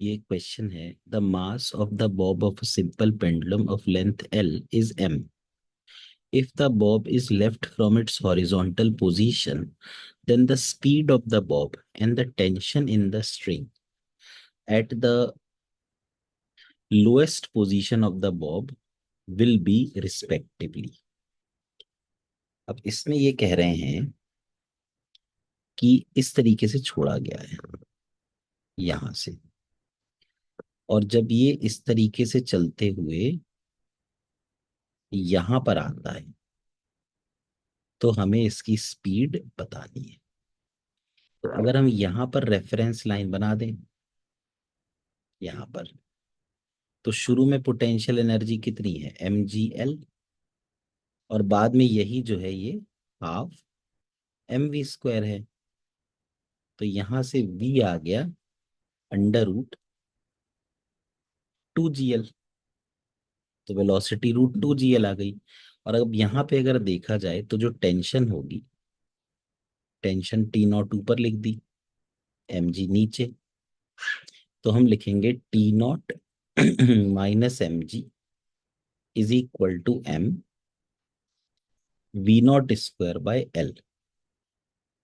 ये क्वेश्चन है, the mass of the Bob of a simple pendulum of length L is m. If the bob is left from its horizontal position, then the speed of the bob and the tension in the string at the lowest position of the bob will be respectively. अब इसमें ये कह रहे हैं कि इस तरीके से छोड़ा गया है यहां से, और जब ये इस तरीके से चलते हुए यहां पर आता है तो हमें इसकी स्पीड बतानी है। तो अगर हम यहां पर रेफरेंस लाइन बना दें यहां पर, तो शुरू में पोटेंशियल एनर्जी कितनी है mgl, और बाद में यही जो है ये हाफ mv² है। तो यहां से v आ गया √2gl, तो वेलोसिटी √2gl आ गई। और अब यहाँ पे अगर देखा जाए तो जो टेंशन होगी, टेंशन T0 ऊपर लिख दी, mg नीचे, तो हम लिखेंगे T0 minus mg is equal to m v0²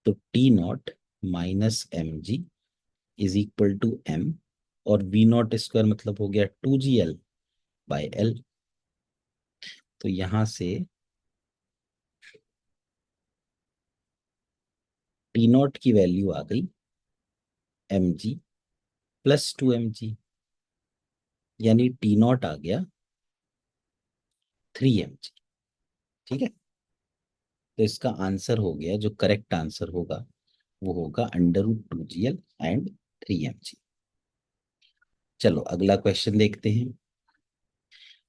तो T0 minus mg is equal to m, और v0² मतलब हो गया 2gl/l। तो यहां से T0 की वैल्यू आ गई mg प्लस 2mg, यानी T0 आ गया 3mg। ठीक है, तो इसका आंसर हो गया, जो करेक्ट आंसर होगा वो होगा √2gl एंड 3mg। चलो अगला क्वेश्चन देखते हैं।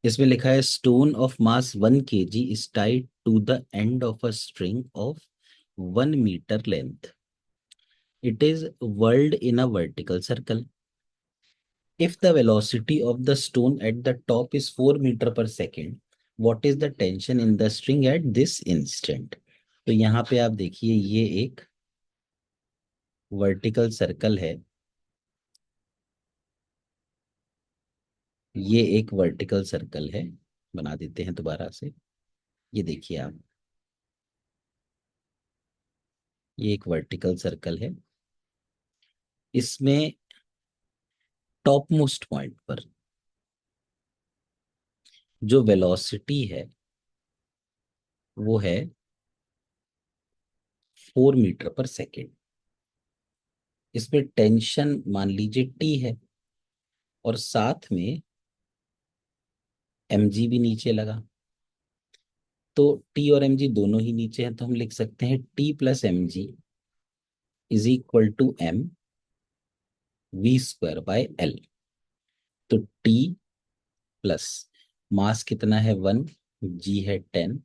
इसमें लिखा है stone of mass 1 kg is tied to the end of a string of 1 metre length. It is whirled in a vertical circle. If the velocity of the stone at the top is 4 meter per second, what is the tension in the string at this instant? तो यहाँ पे आप देखिए ये एक vertical circle है, ये एक वर्टिकल सर्कल है, बना देते हैं दोबारा से। ये देखिए आप, ये एक वर्टिकल सर्कल है, इसमें टॉप मोस्ट पॉइंट पर जो वेलोसिटी है वो है 4 मीटर पर सेकेंड। इसमें टेंशन मान लीजिए टी है, और साथ में mg भी नीचे लगा, तो टी और mg दोनों ही नीचे हैं, तो हम लिख सकते हैं t plus mg is equal to m v²/l। तो t प्लस मास कितना है 1, g है 10,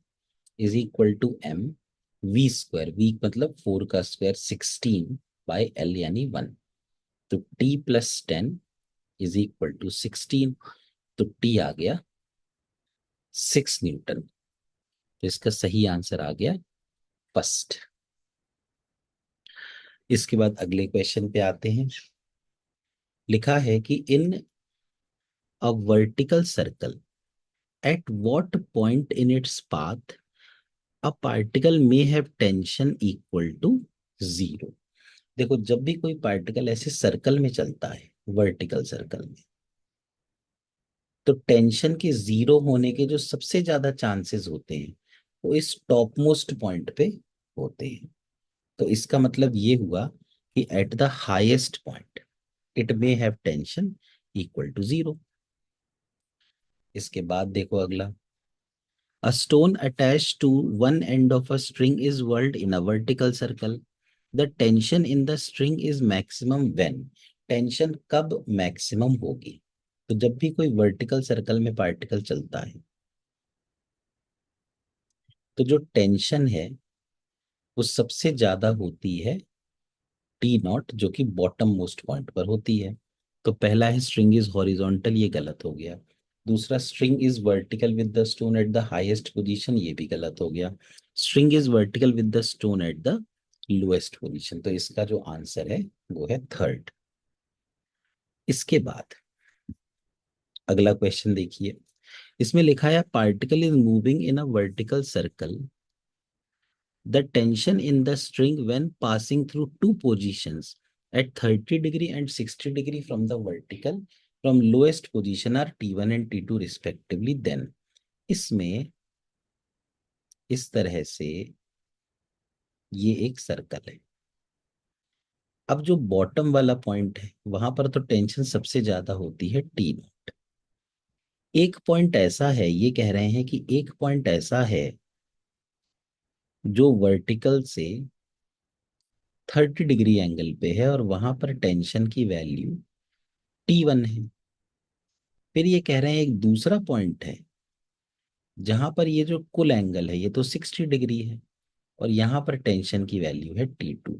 is equal to m v², v मतलब 4 का स्क्वायर 16/l यानी 1। तो t plus 10 is equal to 16, तो t आ गया 6 न्यूटन। तो इसका सही आंसर आ गया फर्स्ट। इसके बाद अगले क्वेश्चन पे आते हैं। लिखा है कि in a vertical circle at what point in its path a particle may have tension equal to 0। देखो जब भी कोई पार्टिकल ऐसे सर्कल में चलता है, वर्टिकल सर्कल में, तो टेंशन के 0 होने के जो सबसे ज्यादा चांसेस होते हैं वो इस टॉप मोस्ट पॉइंट पे होते हैं। तो इसका मतलब ये हुआ कि at the highest point it may have tension equal to 0। इसके बाद देखो अगला, a stone attached to one end of a string is whirled in a vertical circle. The tension in the string is maximum when? Tension कब maximum होगी? तो जब भी कोई वर्टिकल सर्कल में पार्टिकल चलता है तो जो टेंशन है वो सबसे ज्यादा होती है T0, जो कि बॉटम मोस्ट पॉइंट पर होती है। तो पहला है स्ट्रिंग इज हॉरिजॉन्टल, ये गलत हो गया। दूसरा string is vertical with the stone eight the highest position, ये भी गलत हो गया। String is vertical with the stone eight the lowest position, तो इसका जो आंसर है वो है थर्ड। इसके बाद अगला क्वेश्चन देखिए, इसमें लिखा है particle is moving in a vertical circle, the tension in the string when passing through two positions at 30 degree and 60 degree from the vertical from lowest position are T1 and T2 respectively, then इसमें इस तरह से ये एक circle है। अब जो bottom वाला पॉइंट है वहां पर तो टेंशन सबसे ज्यादा होती है T0। एक पॉइंट ऐसा है, ये कह रहे हैं कि एक पॉइंट ऐसा है जो वर्टिकल से 30 डिग्री एंगल पे है और वहां पर टेंशन की वैल्यू T1 है। फिर ये कह रहे हैं एक दूसरा पॉइंट है जहां पर ये जो कुल एंगल है ये तो 60 डिग्री है और यहाँ पर टेंशन की वैल्यू है T2।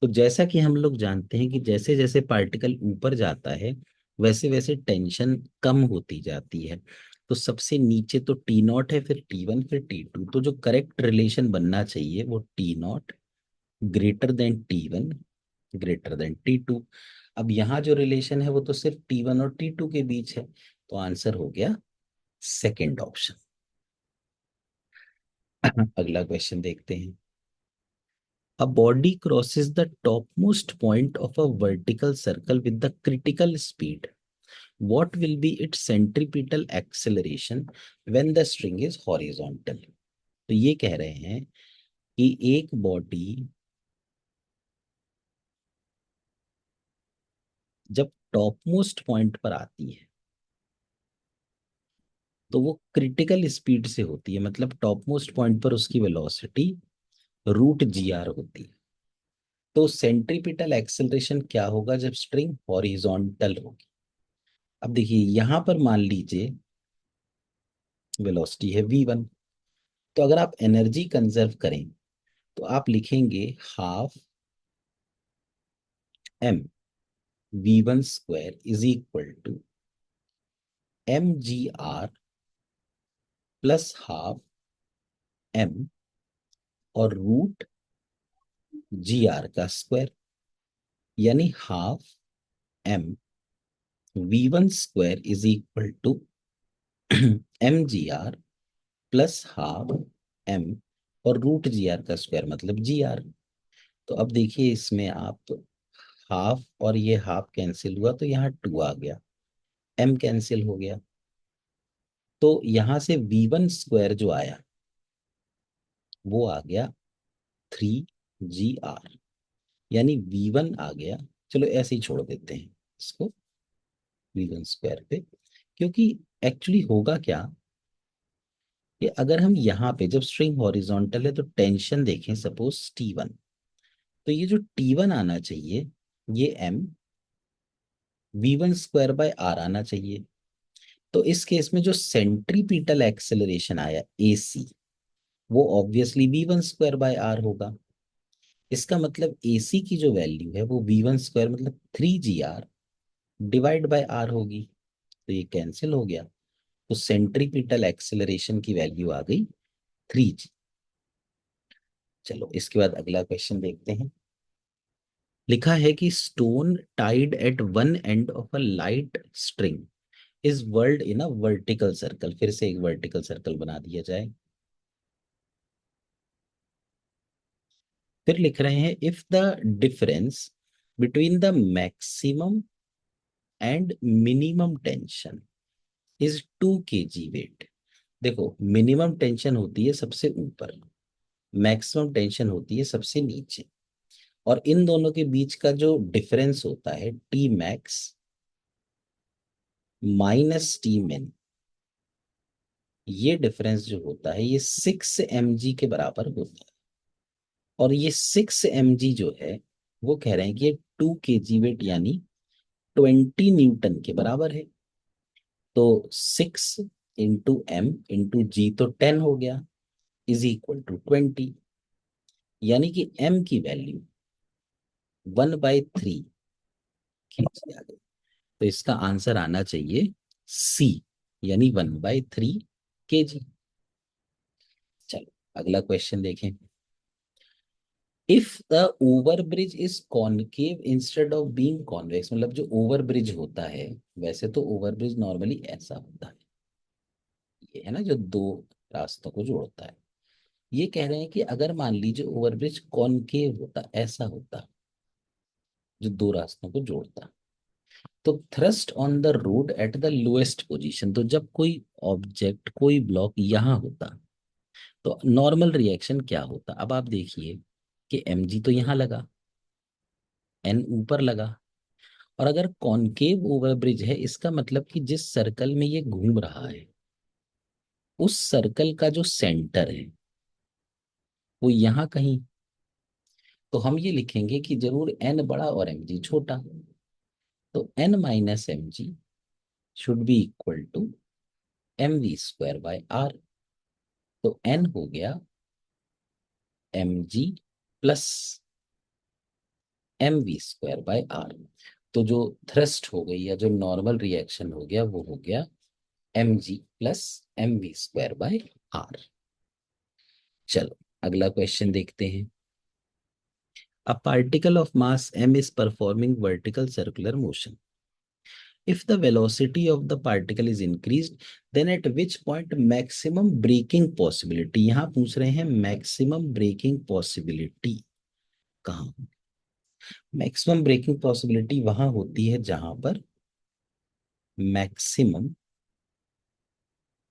तो जैसा कि हम लोग जानते हैं कि जैसे जैसे पार्टिकल ऊपर जाता है वैसे वैसे टेंशन कम होती जाती है। तो सबसे नीचे तो T0 है, फिर T1, फिर T2। तो जो करेक्ट रिलेशन बनना चाहिए वो T0 greater than T1 greater than T2। अब यहाँ जो रिलेशन है वो तो सिर्फ T1 और T2 के बीच है, तो आंसर हो गया सेकेंड ऑप्शन। अगला क्वेश्चन देखते हैं। A body crosses the topmost point of a vertical circle with the critical speed. What will be its centripetal acceleration when the string is horizontal? तो ये कह रहे हैं कि एक बॉडी जब टॉप मोस्ट पॉइंट पर आती है तो वो क्रिटिकल स्पीड से होती है, मतलब टॉप मोस्ट पॉइंट पर उसकी वेलोसिटी √gr होती है। तो सेंट्रीपिटल एक्सेलरेशन क्या होगा जब स्ट्रिंग हॉरिजॉन्टल होगी? अब देखिए यहां पर मान लीजिए वेलोसिटी है v1, तो अगर आप एनर्जी कंजर्व करें तो आप लिखेंगे half m v1 square is equal to mgr plus half m और √gr का स्क्वायर, यानी half m v1 square is equal to mgr plus half m और √gr का स्क्वायर मतलब gr। तो अब देखिए इसमें आप हाफ और ये हाफ कैंसिल हुआ तो यहाँ 2 आ गया, m कैंसिल हो गया, तो यहाँ से v1 स्क्वायर जो आया वो आ गया 3gr, यानी v1 आ गया। चलो ऐसे ही छोड़ देते हैं इसको v1 स्क्वायर पे, क्योंकि एक्चुअली होगा क्या कि अगर हम यहाँ पे जब स्ट्रिंग हॉरिजॉन्टल है तो टेंशन देखें सपोज T1, तो ये जो T1 आना चाहिए ये m v1 square by r आना चाहिए। तो इस केस में जो सेंट्रीपिटल एक्सेलरेशन आया AC वो obviously v1 square by r होगा। इसका मतलब AC की जो वैल्यू है वो v1 स्क्वायर मतलब 3gr डिवाइड बाय r होगी, तो ये कैंसिल हो गया। तो सेंट्रीपिटल एक्सेलरेशन की वैल्यू आ गई 3g। चलो इसके बाद अगला क्वेश्चन देखते हैं। लिखा है कि stone tied at one and of a light string is world in a vertical circle. फिर से एक वर्टिकल सर्कल बना दिया जाए। फिर लिख रहे हैं if the difference between the maximum and minimum tension is 2 kg weight. देखो मिनिमम टेंशन होती है सबसे ऊपर, मैक्सिमम टेंशन होती है सबसे नीचे, और इन दोनों के बीच का जो डिफरेंस होता है टी मैक्स माइनस टी मिन, ये डिफरेंस जो होता है ये 6 mg के बराबर होता है। और ये 6 mg जो है वो कह रहे हैं कि ये 2 kg वेट यानी 20 न्यूटन के बराबर है। तो 6 × m × g तो 10 हो गया इज इक्वल टू 20, यानी कि m की वैल्यू 1/3 kg आ गई। तो इसका आंसर आना चाहिए सी, यानी 1/3 kg। चलो अगला क्वेश्चन देखें। If the over bridge is concave instead of being convex, मतलब जो ओवर ब्रिज होता है, वैसे तो ओवर ब्रिज नॉर्मली ऐसा होता है, ये है ना जो दो रास्तों को जोड़ता है। ये कह रहे हैं कि अगर मान लीजिए ओवरब्रिज कॉनकेव होता, ऐसा होता, जो दो रास्तों को जोड़ता, तो thrust on the road eight the lowest position, तो जब कोई ऑब्जेक्ट कोई ब्लॉक यहाँ होता तो नॉर्मल रिएक्शन क्या होता। अब आप देखिए कि mg तो यहाँ लगा, n ऊपर लगा, और अगर कॉनकेव ओवरब्रिज है, इसका मतलब कि जिस सर्कल में ये घूम रहा है, उस सर्कल का जो सेंटर है वो यहाँ कहीं, तो हम ये लिखेंगे कि जरूर n बड़ा और mg छोटा, तो n minus M G should be equal to M V square by R. तो n हो गया M G plus M V square by R. तो जो थ्रस्ट हो गई या जो नॉर्मल रिएक्शन हो गया वो हो गया M G plus M V square by R. चलो अगला क्वेश्चन देखते हैं। A particle of mass m is performing vertical circular motion. If the velocity of the particle is increased, then at which point maximum braking possibility, यहाँ पूछ रहे हैं maximum braking possibility कहाँ। maximum braking possibility वहां होती है जहां पर maximum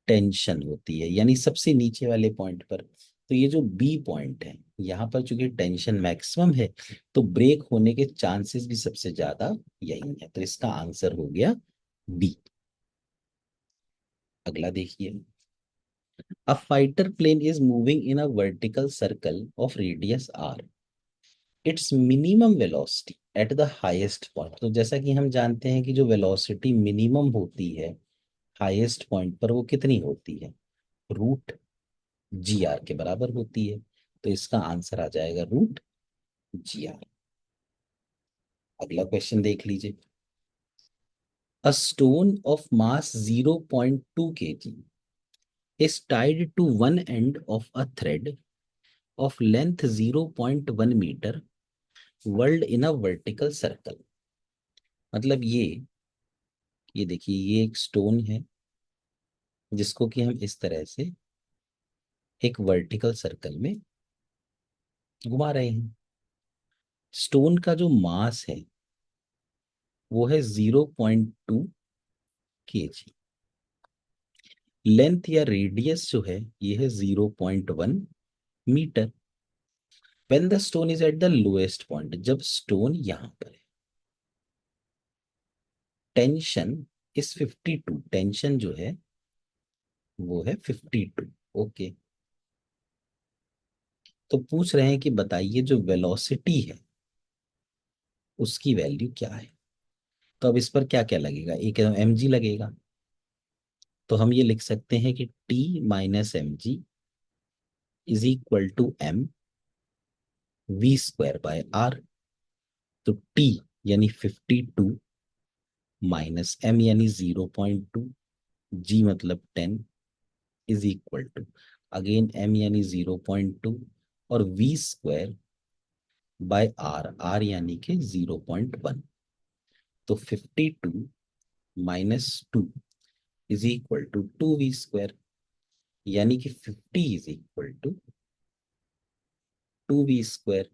टेंशन होती है, यानी सबसे नीचे वाले पॉइंट पर। तो ये जो बी पॉइंट है, यहाँ पर चूंकि टेंशन मैक्सिमम है, तो ब्रेक होने के चांसेस भी सबसे ज्यादा यही है, तो इसका आंसर हो गया बी। अगला देखिए। A fighter plane is moving in a vertical circle of radius r. Its minimum velocity at the highest point. तो जैसा कि हम जानते हैं कि जो वेलोसिटी मिनिमम होती है हाईएस्ट पॉइंट पर, वो कितनी होती है, रूट जी आर के बराबर होती है। तो इसका आंसर आ जाएगा रूट जी आर। अगला क्वेश्चन देख लीजिए। A stone of mass 0.2 kg is tied to one end of a thread of length 0.1 meter world in a vertical circle. मतलब ये देखिए, ये एक स्टोन है जिसको कि हम इस तरह से एक वर्टिकल सर्कल में घुमा रहे हैं। स्टोन का जो मास है वो है 0.2 kg। लेंथ या रेडियस जो है ये है 0.1 metre. When the stone is at the lowest point, जब स्टोन यहां पर है, टेंशन इज 52, टेंशन जो है वो है 52। ओके, तो पूछ रहे हैं कि बताइए जो वेलोसिटी है उसकी वैल्यू क्या है। तो अब इस पर क्या क्या लगेगा, एक एम जी लगेगा, तो हम ये लिख सकते हैं कि T minus M G is equal to M V square by R. तो टी यानी 52 माइनस एम यानी 0.2, जी मतलब 10 is equal to again M यानी 0.2 और V square by R, R यानी कि 0.1। तो 52 minus 2 is equal to 2 V square, यानी कि 50 is equal to 2 V square.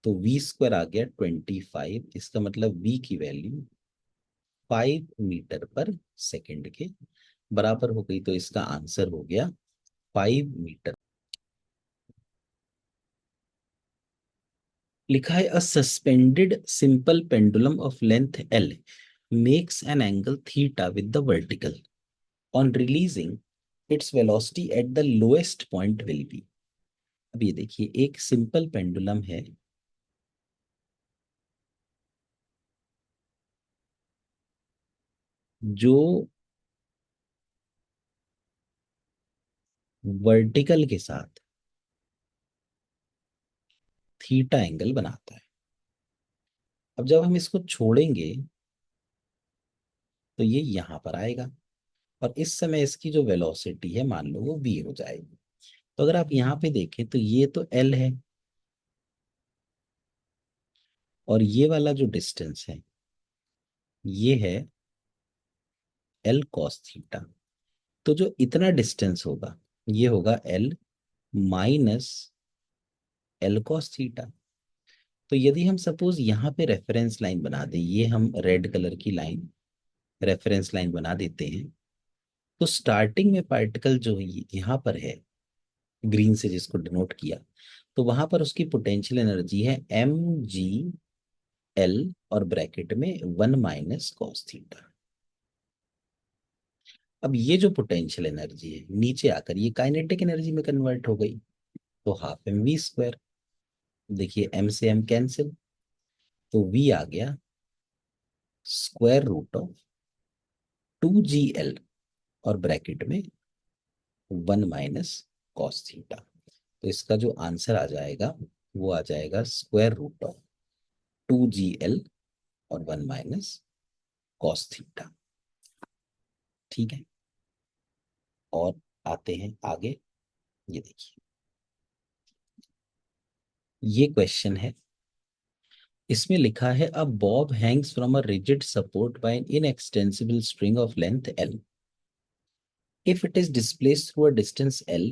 तो वी स्क्वायर आ गया 25, इसका मतलब वी की वैल्यू 5 मीटर पर सेकेंड के बराबर हो गई। तो इसका आंसर हो गया 5 मीटर। लिखा है a suspended simple pendulum of length L makes an angle theta with the vertical on releasing its velocity at the lowest point will be. अब ये देखिए, एक सिंपल पेंडुलम है जो वर्टिकल के साथ थीटा एंगल बनाता है। अब जब हम इसको छोड़ेंगे तो ये यहां पर आएगा, और इस समय इसकी जो वेलोसिटी है मान लो वो v हो जाएगी। तो अगर आप यहाँ पे देखें तो ये तो l है, और ये वाला जो डिस्टेंस है ये है एल कॉस थीटा। तो जो इतना डिस्टेंस होगा ये होगा L minus L cos theta. तो यदि हम सपोज यहाँ पे रेफरेंस लाइन बना दें, ये हम रेड कलर की लाइन रेफरेंस लाइन बना देते हैं, तो स्टार्टिंग में पार्टिकल जो यहाँ पर है ग्रीन से जिसको डिनोट किया, तो वहां पर उसकी पोटेंशियल एनर्जी है एम जी एल और ब्रैकेट में 1 - cos थीटा। अब ये जो पोटेंशियल एनर्जी है नीचे आकर ये काइनेटिक एनर्जी में कन्वर्ट हो गई, तो हाफ एम वी स्क्वायर। देखिए एम से एम कैंसिल, तो वी आ गया √2 GL और ब्रैकेट में 1 - cos थीटा। तो इसका जो आंसर आ जाएगा वो आ जाएगा √2 GL और 1 - cos थीटा। ठीक है, और आते हैं आगे। ये देखिए ये क्वेश्चन है, इसमें लिखा है a bob hangs from a rigid support by an inextensible string of length L। If it is displaced through a distance L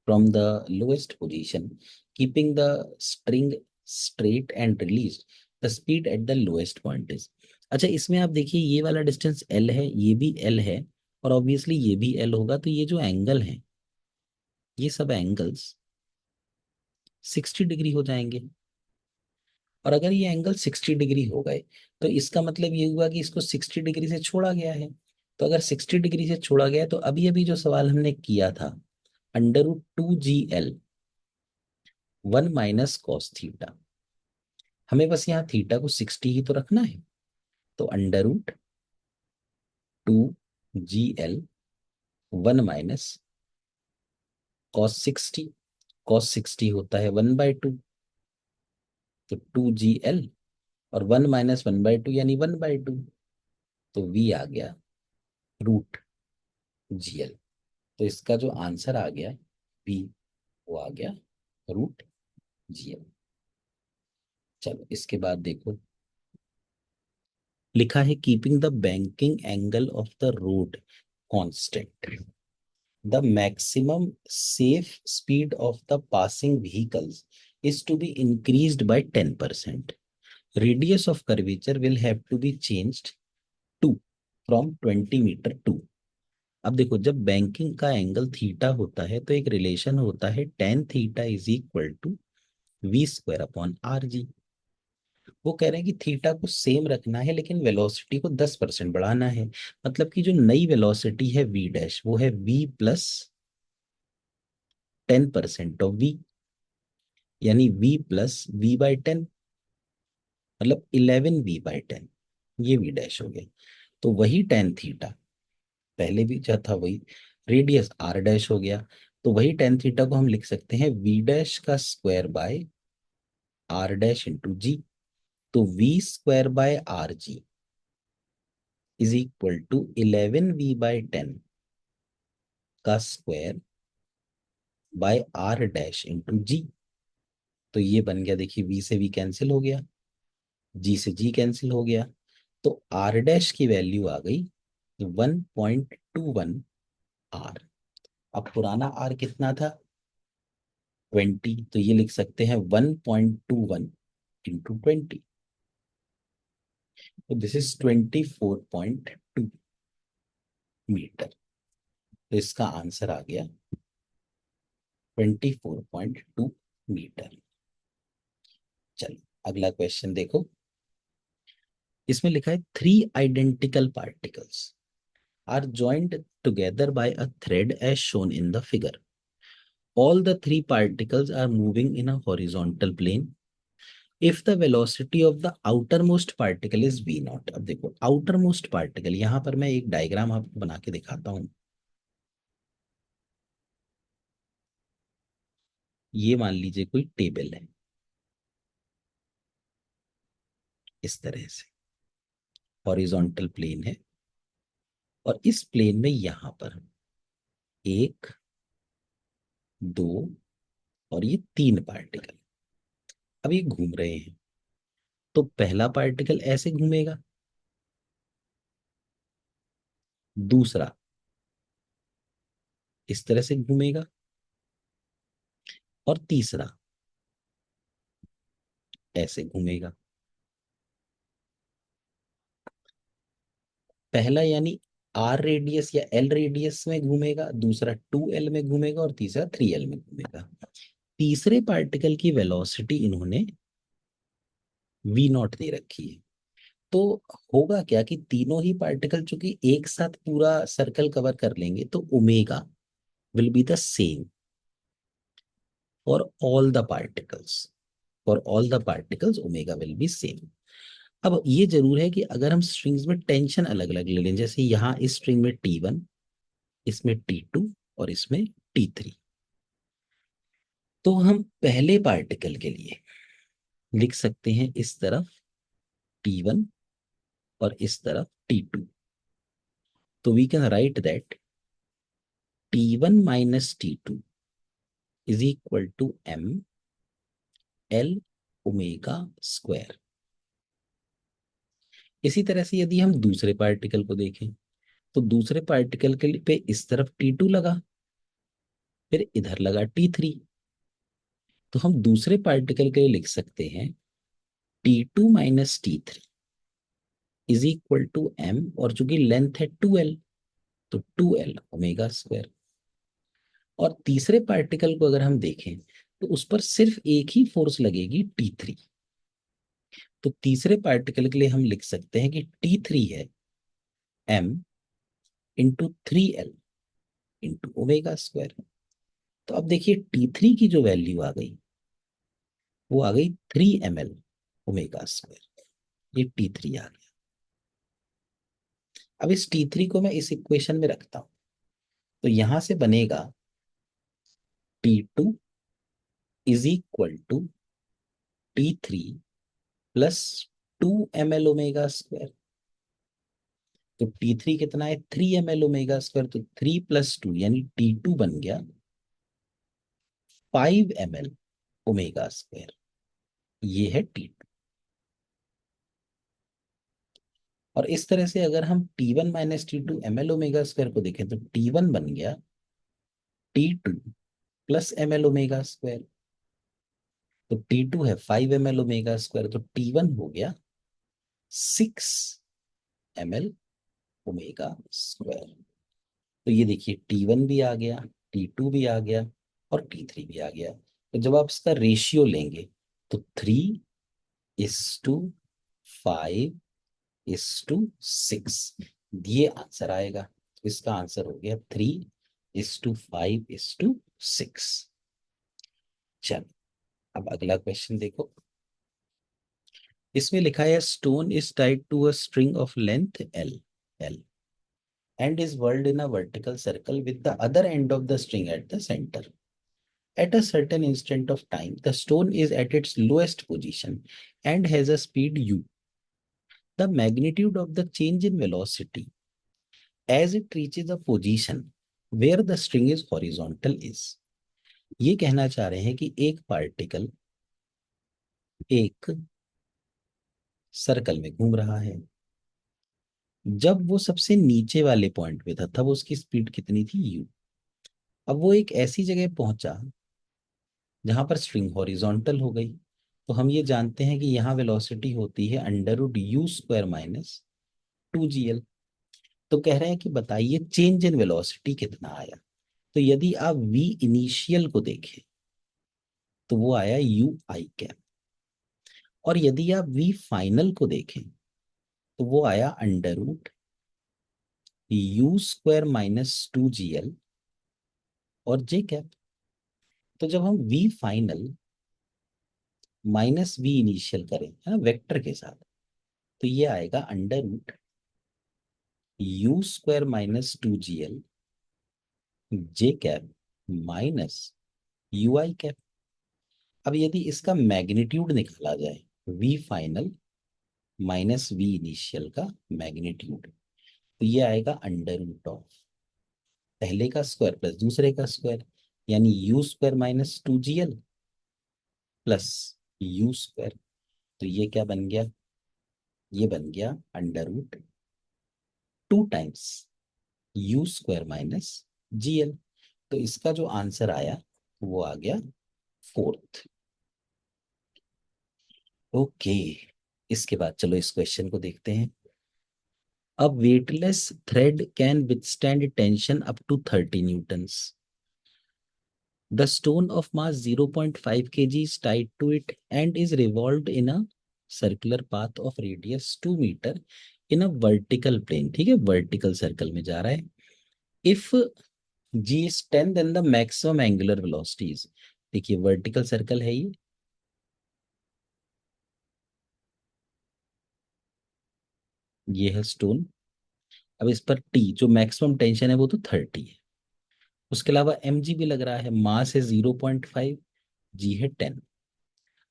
from the lowest position, keeping the string straight and released, the speed at the lowest point is। अच्छा, इसमें आप देखिए ये वाला distance L है, ये भी L है, और ऑब्वियसली ये भी L होगा, तो ये जो एंगल है ये सब एंगल्स 60 डिग्री हो जाएंगे। और अगर ये एंगल 60 डिग्री हो गए तो इसका मतलब ये हुआ कि इसको 60 डिग्री से छोड़ा गया है। तो अगर 60 डिग्री से छोड़ा गया है तो अभी अभी जो सवाल हमने किया था √2 GL 1 - cos थीटा, हमें बस यहाँ थीटा को 60 ही तो रखना है। तो √2 GL 1 - cos 60, cos 60 होता है 1/2, तो 2 GL और 1 - 1/2 यानी 1/2, तो वी आ गया √GL। तो इसका जो आंसर आ गया बी, वो आ गया √GL। चलो इसके बाद देखो, लिखा है keeping the banking angle of the road constant, the maximum safe speed of the passing vehicles is to be increased by 10%. Radius of curvature will have to be changed to from 20 metre to. अब देखो जब banking का angle theta होता है तो एक relation होता है tan theta is equal to V² / RG। वो कह रहे हैं कि थीटा को सेम रखना है लेकिन वेलोसिटी को 10% बढ़ाना है। मतलब कि जो नई वेलोसिटी है V डैश वो है V प्लस 10% ऑफ V, यानी V प्लस V/10, मतलब 11V/10, ये V डैश हो गया। तो वही tan थीटा पहले भी जो था वही, रेडियस R डैश हो गया, तो वही tan थीटा को हम लिख सकते हैं V डैश का square by R dash into g. तो V² / RG is equal to 11V/10 का square by R dash into g. तो ये बन गया, देखिए V से V कैंसिल हो गया, G से G कैंसिल हो गया, तो R डैश की वैल्यू आ गई 1.21 R। अब पुराना R कितना था 20, तो ये लिख सकते हैं 1.21 इंटू 20, तो दिस इज 24.2 मीटर। तो इसका आंसर आ गया 24.2 मीटर। चलो अगला क्वेश्चन देखो, इसमें लिखा है 3 identical particles are joined together by a thread as shown in the figure. All the 3 particles are moving in a horizontal plane if the velocity of the outermost particle is v0। अब देखो outermost particle, यहां पर मैं एक diagram आपको बना के दिखाता हूं। ये मान लीजिए कोई टेबल है इस तरह से, हॉरिजॉन्टल प्लेन है, और इस प्लेन में यहां पर 1, 2 और ये 3 पार्टिकल अब ये घूम रहे हैं। तो पहला पार्टिकल ऐसे घूमेगा, दूसरा इस तरह से घूमेगा, और तीसरा ऐसे घूमेगा। पहला यानी आर रेडियस या एल रेडियस में घूमेगा, दूसरा 2l में घूमेगा, और तीसरा 3l में घूमेगा। तीसरे पार्टिकल की वेलोसिटी इन्होंने v नॉट दे रखी है। तो होगा क्या कि तीनों ही पार्टिकल चूंकि एक साथ पूरा सर्कल कवर कर लेंगे, तो omega will be the same for all the particles. For all the particles omega will be same. अब ये जरूर है कि अगर हम स्ट्रिंग्स में टेंशन अलग अलग ले लें, जैसे यहाँ इस स्ट्रिंग में T1, इसमें T2 और इसमें T3, तो हम पहले पार्टिकल के लिए लिख सकते हैं इस तरफ T1 और इस तरफ T2। तो we can write that T1 minus T2 is equal to m l omega square. इसी तरह से यदि हम दूसरे पार्टिकल को देखें, तो दूसरे पार्टिकल के पे इस तरफ T2 लगा, फिर इधर लगा T3, तो हम दूसरे पार्टिकल के लिए लिख सकते हैं T2 minus T3 is equal to m, और चूंकि लेंथ है 2l, तो 2l ओमेगा स्क्वायर। और तीसरे पार्टिकल को अगर हम देखें, तो उस पर सिर्फ एक ही फोर्स लगेगी T3। तो तीसरे पार्टिकल के लिए हम लिख सकते हैं कि T3 है m into 3l into omega square. तो अब देखिए T3 की जो वैल्यू आ गई, वो आ गई 3 ml ओमेगा स्क्वायर। ये T3 आ गया। अब इस T3 को मैं इस इक्वेशन में रखता हूं, तो यहां से बनेगा T2 is equal to T3 plus 2 ml omega square. तो T3 कितना है, 3 ml ओमेगा स्क्वायर, तो 3 + 2 यानी T2 बन गया 5 ml ओमेगा स्क्वायर। ये है T2। और इस तरह से अगर हम T1 minus T2 ml omega square को देखें, तो T1 बन गया T2 plus ml omega square. तो T2 है 5 ml ओमेगा स्क्वायर, तो T1 हो गया 6 ml ओमेगा स्क्वायर। तो ये देखिए T1 भी आ गया, T2 भी आ गया, और T3 भी आ गया। तो जब आप इसका रेशियो लेंगे, तो 3:5:6, ये आंसर आएगा। तो इसका आंसर हो गया 3:5:6। चलो, अब अगला क्वेश्चन देखो। इसमें लिखा है stone is tied to a string of length L and is whirled in a vertical circle with the other end of the string at the center. At a certain instant of time, the stone is at its lowest position and has a speed u. The magnitude of the change in velocity as it reaches a position where the string is horizontal is. ये कहना चाह रहे हैं कि एक particle एक circle में घूम रहा है। जब वो सबसे नीचे वाले पॉइंट पे था, तब उसकी स्पीड कितनी थी, u। अब वो एक ऐसी जगह पहुंचा जहां पर स्ट्रिंग हॉरिजॉन्टल हो गई, तो हम ये जानते हैं कि यहाँ वेलोसिटी होती है √u² माइनस 2gl। तो कह रहे हैं कि बताइए चेंज इन वेलोसिटी कितना आया। तो यदि आप v इनिशियल को देखें, तो वो आया u_i। और यदि आप v फाइनल को देखें, तो वो आया √u² माइनस 2gl और j। तो जब हम v final minus v initial करें, है ना, वेक्टर के साथ, तो ये आएगा √u² minus 2gl j minus ui। अब यदि इसका मैग्नीट्यूड निकाला जाए, v final minus v initial का मैग्नीट्यूड, तो ये आएगा √ पहले का स्क्वायर प्लस दूसरे का स्क्वायर, यानी u² minus 2gl plus u²। तो ये क्या बन गया, ये बन गया √2 times you square minus GL। तो इसका जो आंसर आया वो आ गया फोर्थ। ओके, इसके बाद चलो इस क्वेश्चन को देखते हैं। A weightless thread can withstand tension up to 30 newtons. The stone of mass 0.5 kg is tied to it and is revolved in a circular path of radius 2 meter in a vertical plane. ठीक है, vertical circle में जा रहा है। If g is 10 then the maximum angular velocity is, देखिए vertical circle है ये है स्टोन। अब इस पर टी जो मैक्सिमम टेंशन है वो तो 30 है। उसके अलावा mg भी लग रहा है, मास है 0.5, जी है 10।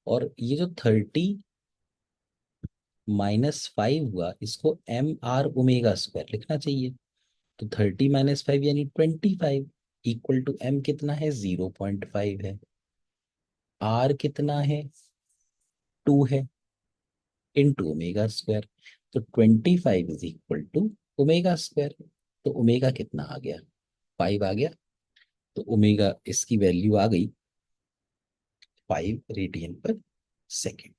और ये जो 30 - 5 हुआ, इसको mr ओमेगा स्क्वायर लिखना चाहिए। तो 30 - 5 यानी 25 इक्वल टू m कितना है 0.5 है, r कितना है 2 है, इंटू ओमेगा स्क्वायर। तो 25 is equal to omega square. तो ओमेगा कितना आ गया, 5 आ गया। तो ओमेगा इसकी वैल्यू आ गई 5 रेडियन पर सेकेंड।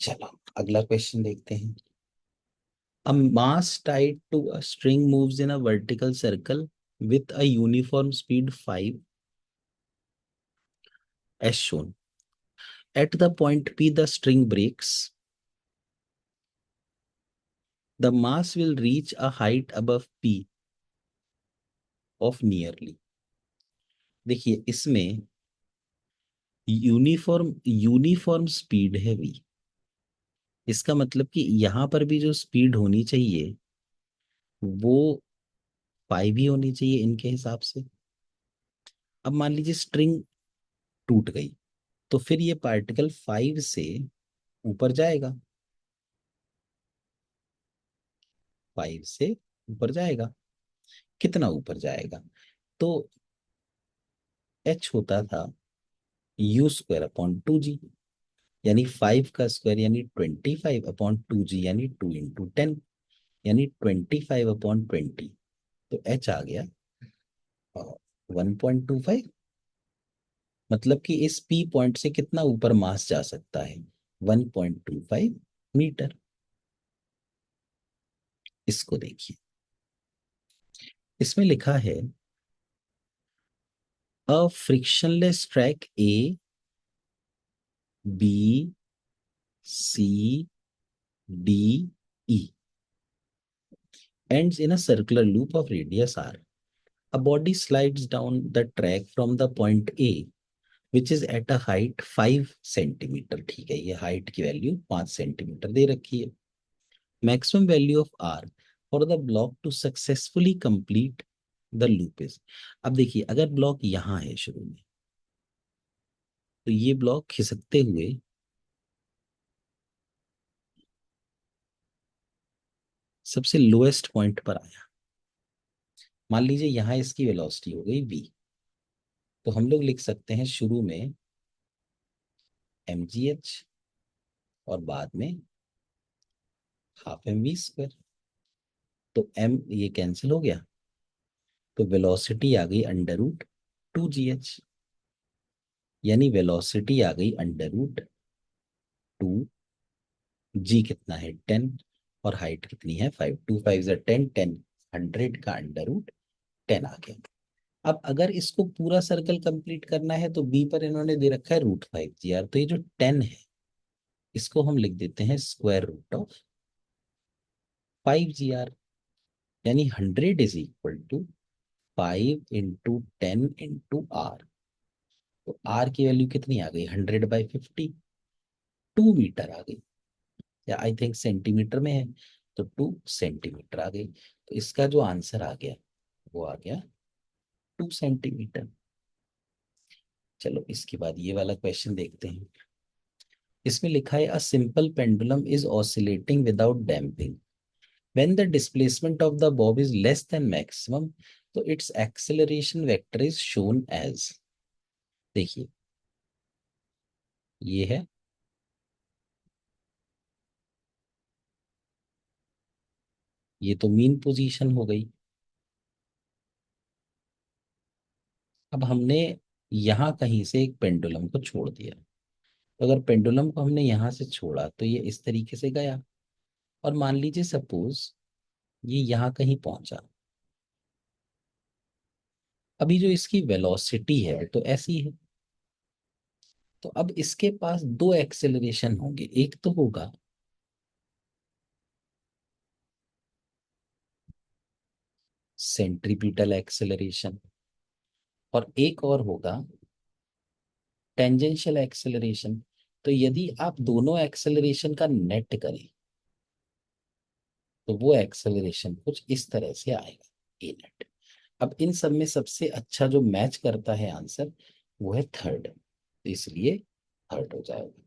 चलो अगला क्वेश्चन देखते हैं। A mass tied to a string moves in a vertical circle with a uniform speed 5 as shown. At the point P, the string breaks. The mass will reach a height above P of nearly. देखिए इसमें uniform uniform speed है V। इसका मतलब कि यहां पर भी जो स्पीड होनी चाहिए वो 5 ही होनी चाहिए इनके हिसाब से। अब मान लीजिए स्ट्रिंग टूट गई, तो फिर ये पार्टिकल 5 से ऊपर जाएगा, 5 से ऊपर जाएगा। कितना ऊपर जाएगा, तो h होता था u² / 2g, यानी 5 का स्क्वायर यानी 25/2g यानी 2 × 10 यानी 25/20। तो h आ गया 1.25। मतलब कि इस p पॉइंट से कितना ऊपर मास जा सकता है, 1.25 मीटर। इसको देखिए, इसमें लिखा है a frictionless track ABCDE ends in a circular loop of radius r. A body slides down the track from the point A, which is at a height 5 centimetre. ठीक है, ये हाइट की वैल्यू 5 सेंटीमीटर दे रखी है। Maximum value of R for the block to successfully complete the loop is. अब देखिए अगर ब्लॉक यहाँ है शुरू में, तो ये ब्लॉक खिसकते हुए सबसे लोएस्ट पॉइंट पर आया। मान लीजिए यहाँ इसकी वेलोसिटी हो गई v, तो हम लोग लिख सकते हैं शुरू में mgh और बाद में ½ mv²। तो m ये कैंसिल हो गया, तो वेलोसिटी आ गई √2gh, यानी वेलोसिटी आ गई √2, g कितना है 10 और हाइट कितनी है 5, 2 5 10, 10 100 का √10 आ गया। अब अगर इसको पूरा सर्कल कंप्लीट करना है तो b पर इन्होंने दे रखा है √5gr। तो ये जो 10 है इसको हम लिख देते हैं √5gr, यानी 100 इज इक्वल टू 5 × 10 × r। तो r की वैल्यू कितनी आ गई 100/50, 2 मीटर आ गई, या आई थिंक सेंटीमीटर में है, तो 2 सेंटीमीटर आ गई। तो इसका जो आंसर आ गया वो आ गया 2 सेंटीमीटर। चलो इसके बाद ये वाला क्वेश्चन देखते हैं। इसमें लिखा है a simple pendulum is oscillating without damping when the displacement of the bob is less than maximum, तो its acceleration vector is shown as. देखिए ये है ये तो मीन पोजीशन हो गई। अब हमने यहाँ कहीं से एक पेंडुलम को छोड़ दिया, तो अगर पेंडुलम को हमने यहाँ से छोड़ा तो ये इस तरीके से गया, और मान लीजिए सपोज ये यहाँ कहीं पहुंचा। अभी जो इसकी वेलोसिटी है तो ऐसी है, तो अब इसके पास दो एक्सेलरेशन होंगे, एक तो होगा सेंट्रीपिटल एक्सेलरेशन, और एक और होगा टेंजेंशियल एक्सेलरेशन। तो यदि आप दोनों एक्सेलरेशन का नेट करें तो वो एक्सेलरेशन कुछ इस तरह से आएगा, ए नेट। अब इन सब में सबसे अच्छा जो मैच करता है आंसर, वो है थर्ड, तो इसलिए थर्ड हो जाएगा।